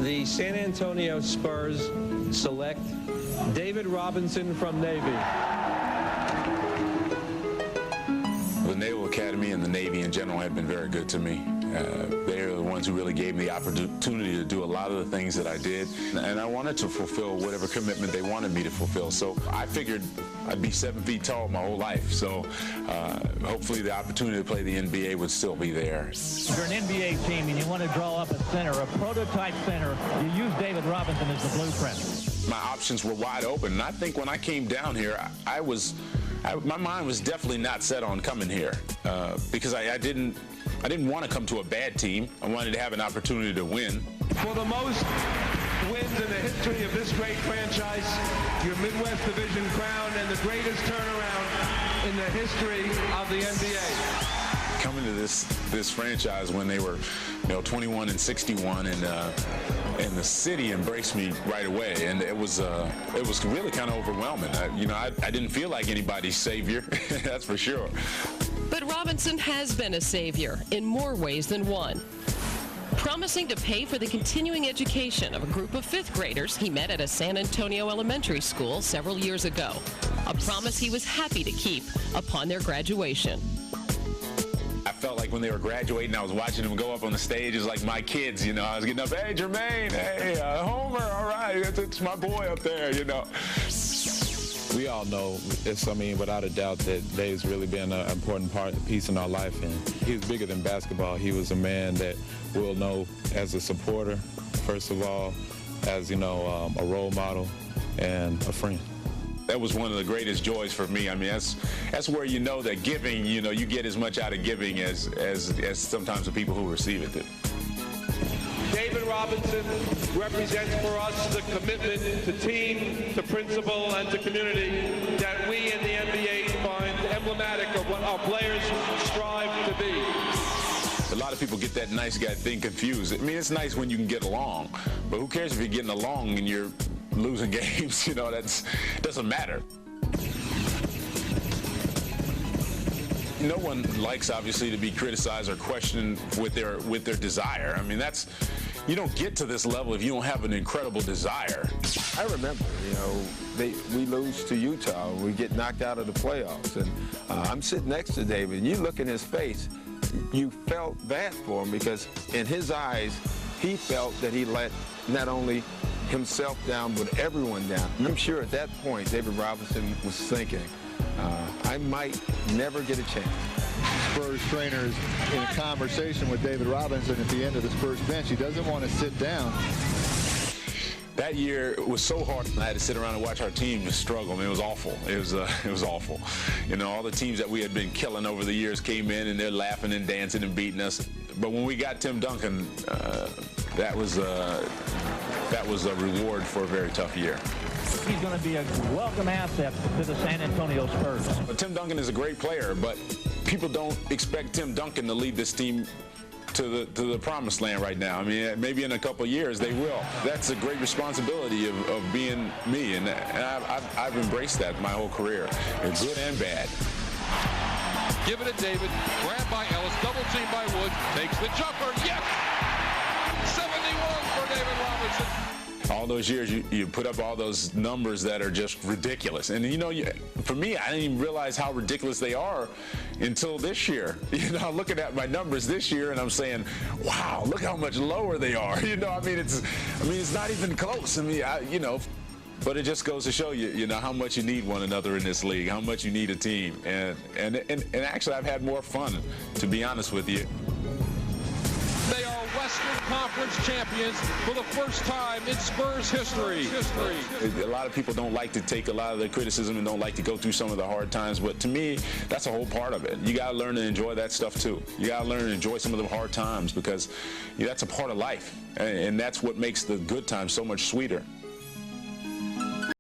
The San Antonio Spurs select David Robinson from Navy. The Naval Academy and the Navy in general have been very good to me. They are the ones who really gave me the opportunity to do a lot of the things that I did, and I wanted to fulfill whatever commitment they wanted me to fulfill. So I figured I'd be 7 feet tall my whole life, so hopefully the opportunity to play the NBA would still be there. You're an NBA team and you want to draw up a center, a prototype center. You use David Robinson as the blueprint. My options were wide open, and I think when I came down here, my mind was definitely not set on coming here because I didn't want to come to a bad team. I wanted to have an opportunity to win. For the most wins in the history of this great franchise, your Midwest Division crown, and the greatest turnaround in the history of the NBA. Coming to this franchise when they were, 21 and 61, and the city embraced me right away, and it was really kind of overwhelming. I didn't feel like anybody's savior, that's for sure. But Robinson has been a savior in more ways than one. Promising to pay for the continuing education of a group of fifth graders he met at a San Antonio elementary school several years ago. A promise he was happy to keep upon their graduation. I felt like when they were graduating, I was watching them go up on the stage as like my kids, I was getting up, hey, Jermaine, hey, Homer, all right, it's my boy up there, We all know, without a doubt, that Dave's really been an important piece in our life, and he was bigger than basketball. He was a man that we'll know as a supporter, first of all, as, a role model and a friend. That was one of the greatest joys for me. That's where you know that giving, you get as much out of giving as sometimes the people who receive it do. David Robinson represents for us the commitment to team, to principle, and to community that we in the NBA find emblematic of what our players strive to be. A lot of people get that nice guy thing confused. It's nice when you can get along, but who cares if you're getting along and you're losing games? It doesn't matter. No one likes, obviously, to be criticized or questioned with their desire. You don't get to this level if you don't have an incredible desire. I remember, we lose to Utah. We get knocked out of the playoffs. And I'm sitting next to David, and you look in his face, you felt bad for him because in his eyes, he felt that he let not only himself down, but everyone down. I'm sure at that point, David Robinson was thinking, I might never get a chance. Spurs trainers in a conversation with David Robinson at the end of the Spurs bench. He doesn't want to sit down. That year it was so hard. I had to sit around and watch our team struggle. It was awful. It was awful. All the teams that we had been killing over the years came in and they're laughing and dancing and beating us. But when we got Tim Duncan, that was a reward for a very tough year. He's going to be a welcome asset to the San Antonio Spurs. Tim Duncan is a great player, but people don't expect Tim Duncan to lead this team to the promised land right now. Maybe in a couple of years they will. That's a great responsibility of being me, and I've embraced that my whole career, good and bad. Give it to David, grabbed by Ellis, double teamed by Woods, takes the jumper, yes! 71 for David Robinson. All those years, you put up all those numbers that are just ridiculous. And, for me, I didn't even realize how ridiculous they are until this year. Looking at my numbers this year, and I'm saying, wow, look how much lower they are. It's not even close. But it just goes to show you, how much you need one another in this league, how much you need a team. And actually, I've had more fun, to be honest with you. They are Western Conference champions for the first time in Spurs history. A lot of people don't like to take a lot of the criticism and don't like to go through some of the hard times, but to me, that's a whole part of it. You got to learn to enjoy that stuff too. You got to learn to enjoy some of the hard times because that's a part of life, and that's what makes the good times so much sweeter.